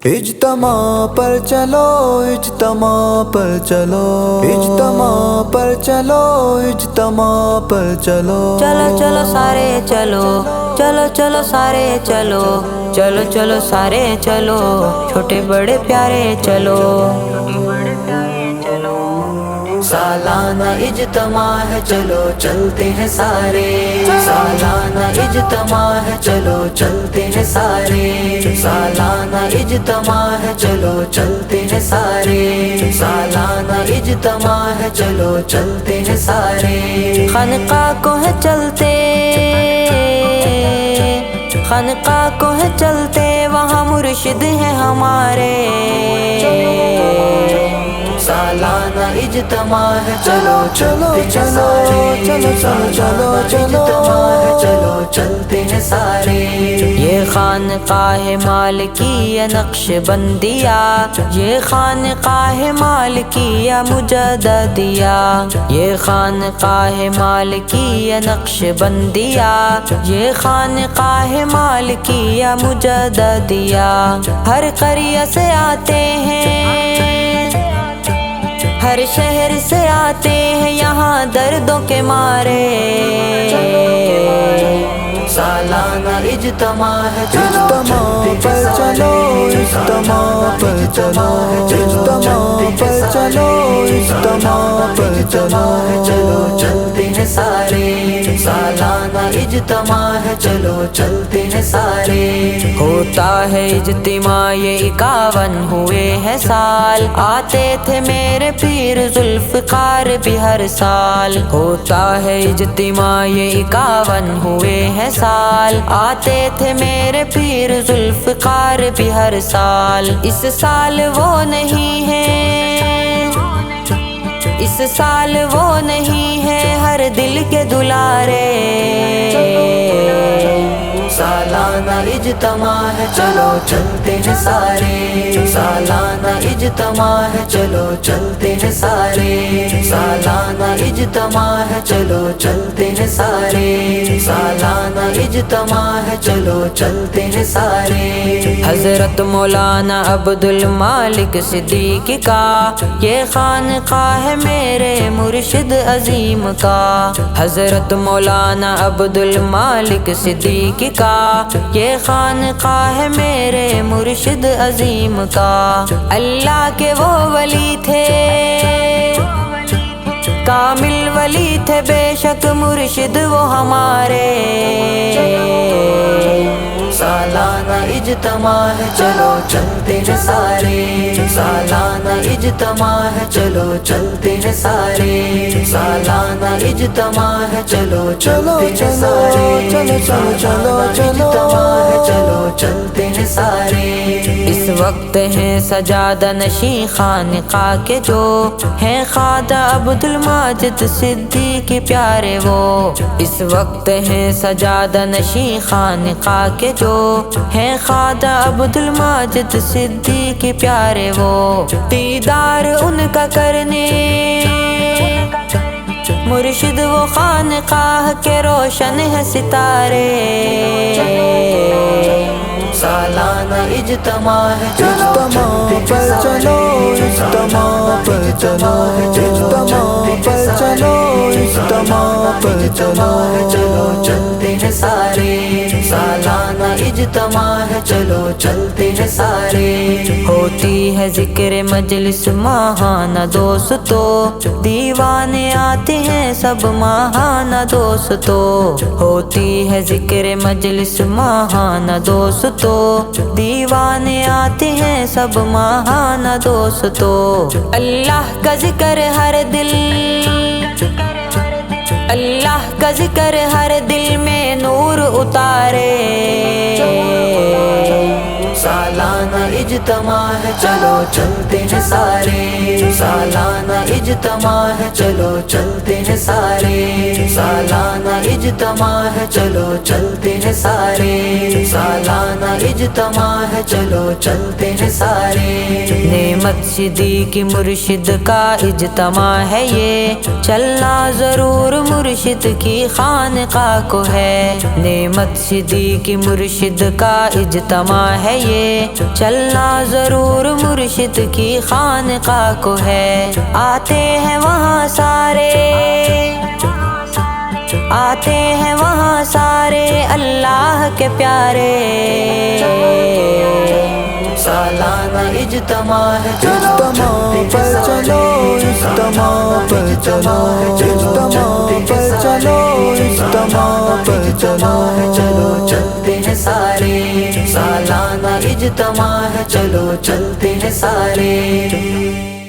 اجتماع پر چلو، اجتماع پر چلو، اجتماع پر چلو، اجتماع پر چلو، چلو چلو سارے چلو، چلو چلو سارے چلو، چلو چلو سارے چلو، چھوٹے بڑے پیارے چلو۔ سالانہ اجتماع ہے چلو چلتے ہیں سارے، سالانہ اجتماع ہے چلو چلتے ہیں سارے، سالانہ اجتماع ہے چلو چلتے ہیں سارے، سالانہ اجتماع ہے چلو چلتے ہیں سارے۔ خانقاہ کو ہے چلتے، خانقاہ کو ہے چلتے، وہاں مرشد ہیں ہمارے۔ سالانہ اجتماع ہے چلو چلو چلو چلو چلو چلو اجتماع ہے چلو چلتے ہیں سارے۔ یہ خانقاہ مالکیہ نقش بندیہ، یہ خانقاہ مالکیہ مجددیہ، یہ خانقاہ مالکیہ نقش بندیہ، یہ خانقاہ مالکیہ مجددیہ۔ ہر قریہ سے آتے ہیں، ہر شہر سے آتے ہیں یہاں دردوں کے مارے۔ سالانہ اجتماع ہے چلو اجتماع پر چلو، اجتماع پر چلو، اجتماع پر چلو، اجتماع پر چلو، چلو چلتے ہیں سارے۔ سالانہ اجتماع ہے چلو چلتے ہیں سارے۔ ہوتا ہے اجتماع یہ 51 ہوئے ہیں سال، آتے تھے میرے پیر ذوالفقار بھی ہر سال۔ ہوتا ہے اجتماع یہ 51 ہوئے ہیں سال، آتے تھے میرے پیر ذوالفقار بھی ہر سال۔ اس سال وہ نہیں ہے، اس سال وہ نہیں ہے ہر دل کے دلارے۔ سالانہ اجتماع ہے چلو چلتے ہیں سارے، سالانہ اجتماع ہے چلو چلتے ہیں سارے، سالانہ اجتماع ہے چلو چلتے ہیں سارے، سالانہ اجتماع ہے چلو چلتے ہیں سارے۔ حضرت مولانا عبدالمالک صدیقی کا یہ خانقاہ ہے میرے مرشد عظیم کا، حضرت مولانا عبدالمالک صدیقی کا یہ خانقاہ ہے میرے مرشد عظیم کا۔ اللہ کے وہ ولی تھے، کامل ولی تھے بے شک مرشد وہ ہمارے۔ سالانہ اجتماع ہے چلو چلتے ہیں سارے، سالانہ اجتماع ہے چلو چلتے ہیں سارے، سالانہ اجتماع ہے چلو چلتے ہیں سارے، چلو چلو چلو چلو اجتماع ہے چلو چلتے ہیں سارے۔ اس وقت ہیں سجادہ نشین خانقاہ کے جو ہیں خواجہ عبدالماجد صدیقی پیارے وہ، اس وقت ہیں سجادہ نشین خانقاہ کے جو ہیں خواجہ عبدالماجد صدیقی پیارے وہ۔ دیدار ان کا کرنے مرشد وہ خانقاہ کے روشن ہے ستارے۔ سالانہ اجتماع ہے چلو اجتماع پر چلو، اجتماع پر چلو، اجتماع پر چلو، اجتماع پر چلو، چلو چلتے ہیں سارے۔ سالانہ اجتماع ہے چلو چلتے ہیں سارے۔ ہوتی ہے ذکر مجلس ماہانہ دوستو، دیوانے آتے ہیں سب ماہانہ دوستو۔ ہوتی ہے ذکر مجلس ماہانہ دوستو، دیوانے آتے ہیں سب ماہانہ دوستو۔ اللہ کا ذکر ہر دل، اللہ کا ذکر ہر دل میں نور اتارے۔ سالانہ اجتماع ہے چلو چلتے ہیں سارے، سالانہ اجتماع ہے چلو چلتے ہیں سارے، سالانہ اجتماع ہے چلو چلتے ہیں سارے، سالانہ اجتماع ہے چلو چلتے ہیں سارے۔ نعمت صدیقی مرشد کا اجتماع ہے یہ، چلنا ضرور مرشد کی خانقاہ کو ہے۔ نعمت صدیقی مرشد کا اجتماع ہے لیے چلنا ضرور مرشد کی خانقاہ کو ہے۔ آتے ہیں وہاں سارے، آتے ہیں وہاں سارے اللہ کے پیارے۔ سالانہ اجتماع ہے، چلو چلتے ہیں سارے۔ اجتماع پر چلو، اجتماع پر چلو، اجتماع پر چلو، چلو چلتے ہیں سارے۔ سالانہ اجتماع ہے، چلو چلتے ہیں سارے۔